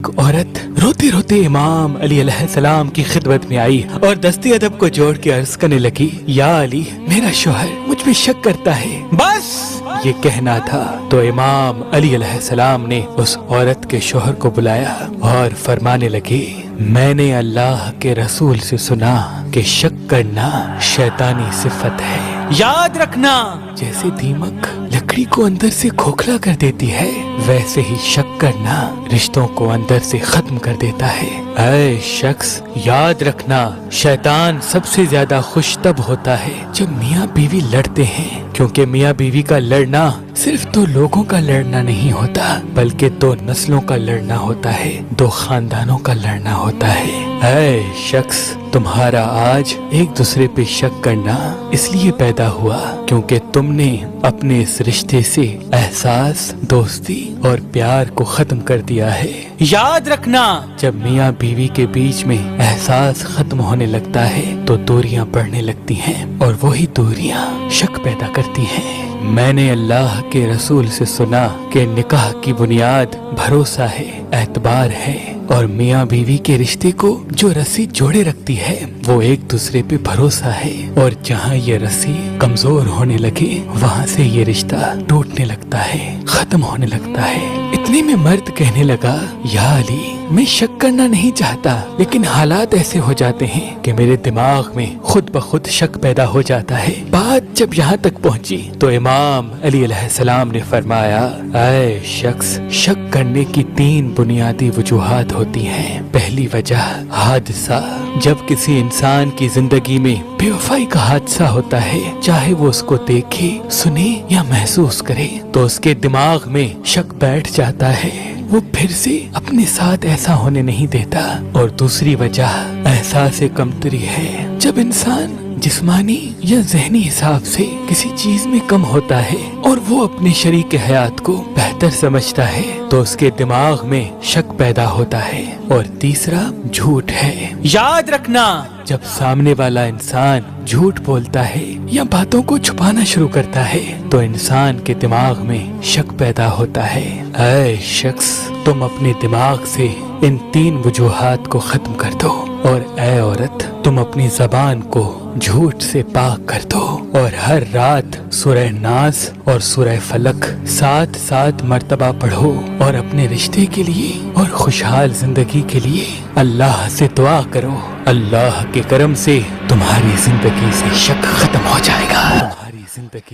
عورت روتے روتے امام علی علیہ السلام کی خدمت میں آئی اور دستی ادب کو جوڑ کے عرض کرنے لگی، یا علی، میرا شوہر مجھ پہ شک کرتا ہے، بس یہ کہنا تھا تو امام علی علیہ السلام نے اس عورت کے شوہر کو بلایا اور فرمانے لگے، میں نے اللہ کے رسول سے سنا کہ شک کرنا شیطانی صفت ہے، یاد رکھنا جیسے دیمک لکڑی کو اندر سے کھوکھلا کر دیتی ہے، ویسے ہی شک کرنا رشتوں کو اندر سے ختم کر دیتا ہے۔ اے شخص، یاد رکھنا شیطان سب سے زیادہ خوش تب ہوتا ہے جب میاں بیوی لڑتے ہیں، کیونکہ میاں بیوی کا لڑنا صرف دو لوگوں کا لڑنا نہیں ہوتا بلکہ دو نسلوں کا لڑنا ہوتا ہے، دو خاندانوں کا لڑنا ہوتا ہے۔ اے شخص، تمہارا آج ایک دوسرے پہ شک کرنا اس لیے پیدا ہوا کیونکہ تم نے اپنے اس رشتے سے احساس، دوستی اور پیار کو ختم کر دیا ہے۔ یاد رکھنا جب میاں بیوی کے بیچ میں احساس ختم ہونے لگتا ہے تو دوریاں بڑھنے لگتی ہیں اور وہی دوریاں شک پیدا کرتی ہیں۔ میں نے اللہ کے رسول سے سنا کہ نکاح کی بنیاد بھروسہ ہے، اعتبار ہے، اور میاں بیوی کے رشتے کو جو رسی جوڑے رکھتی ہے وہ ایک دوسرے پہ بھروسہ ہے، اور جہاں یہ رسی کمزور ہونے لگے وہاں سے یہ رشتہ ٹوٹنے لگتا ہے، ختم ہونے لگتا ہے۔ اتنے میں مرد کہنے لگا، یا علی، میں شک کرنا نہیں چاہتا لیکن حالات ایسے ہو جاتے ہیں کہ میرے دماغ میں خود بخود شک پیدا ہو جاتا ہے۔ بات جب یہاں تک پہنچی تو امام علی علیہ السلام نے فرمایا، اے شخص، شک کرنے کی 3 بنیادی وجوہات ہوتی ہیں۔ پہلی وجہ حادثہ، جب کسی انسان کی زندگی میں بے وفائی کا حادثہ ہوتا ہے، چاہے وہ اس کو دیکھے، سنے یا محسوس کرے، تو اس کے دماغ میں شک بیٹھ جاتا ہے، وہ پھر سے اپنے ساتھ ایسا ہونے نہیں دیتا۔ اور دوسری وجہ احساس کمتری ہے، جب انسان جسمانی یا ذہنی حساب سے کسی چیز میں کم ہوتا ہے اور وہ اپنے شریک حیات کو بہتر سمجھتا ہے تو اس کے دماغ میں شک پیدا ہوتا ہے۔ اور تیسرا جھوٹ ہے، یاد رکھنا جب سامنے والا انسان جھوٹ بولتا ہے یا باتوں کو چھپانا شروع کرتا ہے تو انسان کے دماغ میں شک پیدا ہوتا ہے۔ اے شخص، تم اپنے دماغ سے ان 3 وجوہات کو ختم کر دو، اور اے عورت، تم اپنی زبان کو جھوٹ سے پاک کر دو، اور ہر رات سورہ ناس اور سورہ فلق 7 مرتبہ پڑھو، اور اپنے رشتے کے لیے اور خوشحال زندگی کے لیے اللہ سے دعا کرو۔ اللہ کے کرم سے تمہاری زندگی سے شک ختم ہو جائے گا۔ تمہاری زندگی